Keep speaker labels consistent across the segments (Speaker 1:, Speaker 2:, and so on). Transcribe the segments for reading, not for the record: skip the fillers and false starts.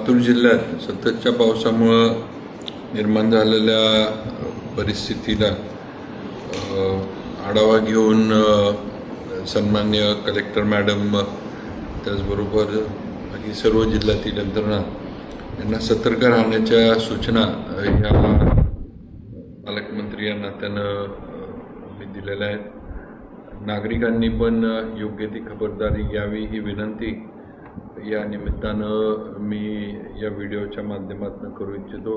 Speaker 1: लातूर जिल्ह्यात सततच्या पावसामुळे निर्माण झालेल्या परिस्थितीला आढावा घेऊन सन्माननीय कलेक्टर मॅडम त्याचबरोबर बाकी सर्व जिल्ह्यातील यंत्रणा यांना सतर्क राहण्याच्या सूचना या पालकमंत्री या नात्यानं मी दिलेल्या आहेत. नागरिकांनी पण योग्य ती खबरदारी घ्यावी ही विनंती या निमित्तानं मी या व्हिडिओच्या माध्यमातून करू इच्छितो.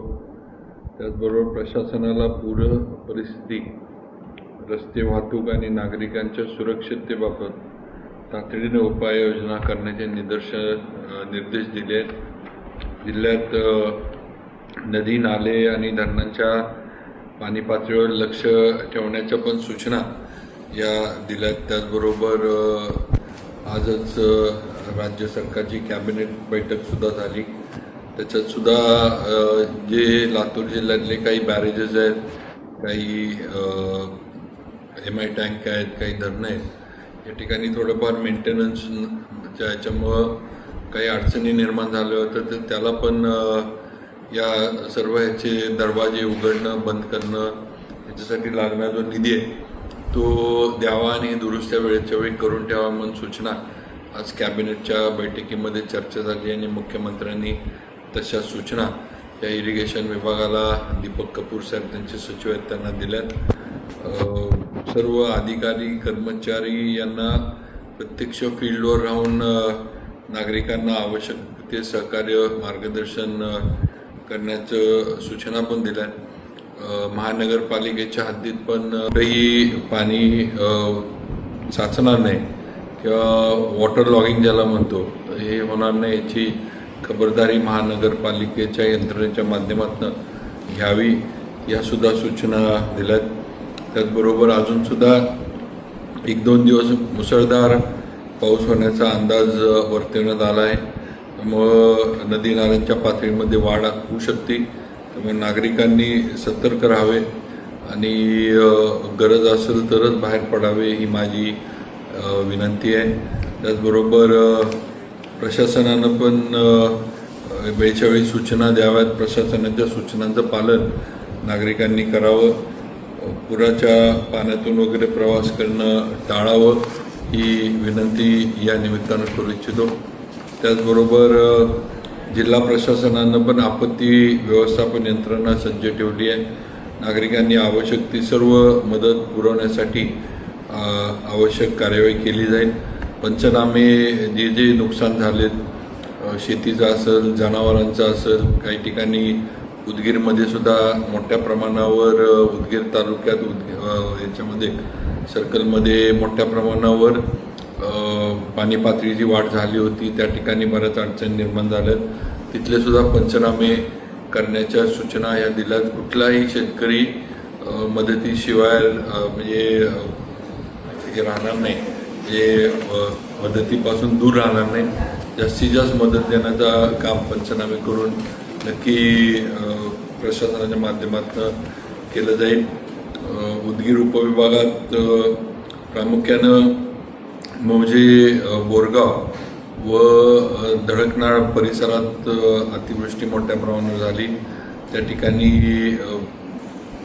Speaker 1: त्याचबरोबर प्रशासनाला पूर परिस्थिती, रस्ते वाहतूक आणि नागरिकांच्या सुरक्षिततेबाबत तातडीने उपाययोजना करण्याचे निर्देश दिले आहेत. जिल्ह्यात नदी, नाले आणि धरणांच्या पाणी पातळीवर लक्ष ठेवण्याच्या पण सूचना या दिल्यात. त्याचबरोबर आजच राज्य सरकारची कॅबिनेट बैठकसुद्धा झाली. त्याच्यातसुद्धा जे लातूर जिल्ह्यातले काही बॅरेजेस आहेत, काही MI टँक आहेत, काही धरणं आहेत, या ठिकाणी थोडंफार मेंटेनन्सच्या ह्याच्यामुळं काही अडचणी निर्माण झाल्या होत्या. तर त्याला पण या सर्व ह्याचे दरवाजे उघडणं, बंद करणं, याच्यासाठी लागणारा जो निधी आहे तो द्यावा आणि दुरुस्त्या वेळेच्या वेळी करून ठेवा म्हणून सूचना आज कॅबिनेटच्या बैठकीमध्ये चर्चा झाली आणि मुख्यमंत्र्यांनी तशा सूचना या इरिगेशन विभागाला दीपक कपूर साहेब त्यांचे सचिव आहेत त्यांना दिल्यात. सर्व अधिकारी कर्मचारी यांना प्रत्यक्ष फील्डवर राहून नागरिकांना आवश्यक ते सहकार्य मार्गदर्शन करण्याचं सूचना पण दिल्या. महानगरपालिकेच्या हद्दीत पण काही पाणी साचणार नाही किंवा वॉटर लॉगिंग ज्याला म्हणतो हे होणार नाही याची खबरदारी महानगरपालिकेच्या यंत्रणेच्या माध्यमातून घ्यावी यासुद्धा सूचना दिल्यात. त्याचबरोबर अजूनसुद्धा 1-2 दिवस मुसळधार पाऊस होण्याचा अंदाज वर्तवण्यात आला आहे. त्यामुळं नदी नाल्यांच्या पातळीमध्ये वाढ होऊ शकते. त्यामुळे नागरिकांनी सतर्क राहावे आणि गरज असेल तरच बाहेर पडावे ही माझी विनंती आहे. त्याचबरोबर प्रशासनानं पण वेळच्या वेळी सूचना द्याव्यात. प्रशासनाच्या सूचनांचं पालन नागरिकांनी करावं. पुराच्या पाण्यातून वगैरे प्रवास करणं टाळावं ही विनंती या निमित्तानं करू इच्छितो. त्याचबरोबर जिल्हा प्रशासनानं पण आपत्ती व्यवस्थापन यंत्रणा सज्ज ठेवली आहे. नागरिकांनी आवश्यक ती सर्व मदत पुरवण्यासाठी आवश्यक कार्यवाही केली जाईल. पंचनामे जे नुकसान झालेत शेतीचं असेल, जनावरांचं असेल, काही ठिकाणी उदगीरमध्ये सुद्धा मोठ्या प्रमाणावर उदगीर तालुक्यात याच्यामध्ये सर्कलमध्ये मोठ्या प्रमाणावर पाणी पातळीची वाढ झाली होती. त्या ठिकाणी बऱ्याच अडचणी निर्माण झाल्यात. तिथले सुद्धा पंचनामे करण्याच्या सूचना या दिल्यात. कुठलाही शेतकरी मदतीशिवाय म्हणजे हे राहणार नाही, जे मदतीपासून दूर राहणार नाही. जास्तीत जास्त मदत देण्याचं काम पंचनामे करून नक्की प्रशासनाच्या माध्यमातून केलं जाईल. उदगीर उपविभागात प्रामुख्यानं मौजे, बोरगाव व धडकनाळ परिसरात अतिवृष्टी मोठ्या प्रमाणावर झाली. त्या ठिकाणी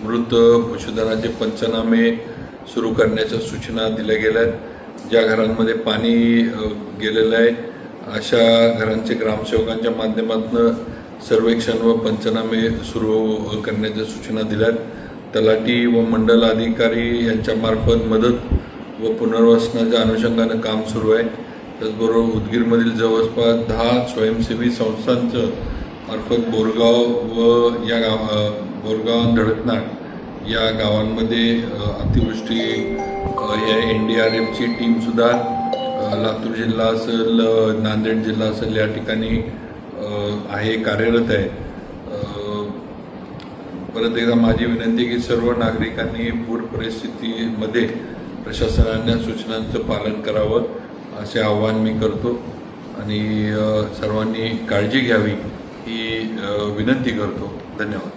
Speaker 1: मृत पशुधनाचे पंचनामे सुरू करण्याच्या सूचना दिल्या गेल्या आहेत. ज्या घरांमध्ये पाणी गेलेलं आहे अशा घरांचे ग्रामसेवकांच्या माध्यमातून सर्वेक्षण व पंचनामे सुरू करण्याच्या सूचना दिल्यात. तलाठी व मंडल अधिकारी यांच्यामार्फत मदत व पुनर्वसनाच्या अनुषंगानं काम सुरू आहे. त्याचबरोबर उदगीरमधील जवळपास 10 स्वयंसेवी संस्थांचं मार्फत बोरगाव व बोरगाव धडकनाळ या गावांमध्ये अतिवृष्टी या NDRFची टीमसुद्धा लातूर जिल्हा असेल, नांदेड जिल्हा असेल या ठिकाणी आहे, कार्यरत आहे. परत एकदा माझी विनंती की सर्व नागरिकांनी पूर परिस्थितीमध्ये प्रशासनाच्या सूचनांचं पालन करावं असे आवाहन मी करतो आणि सर्वांनी काळजी घ्यावी ही विनंती करतो. धन्यवाद.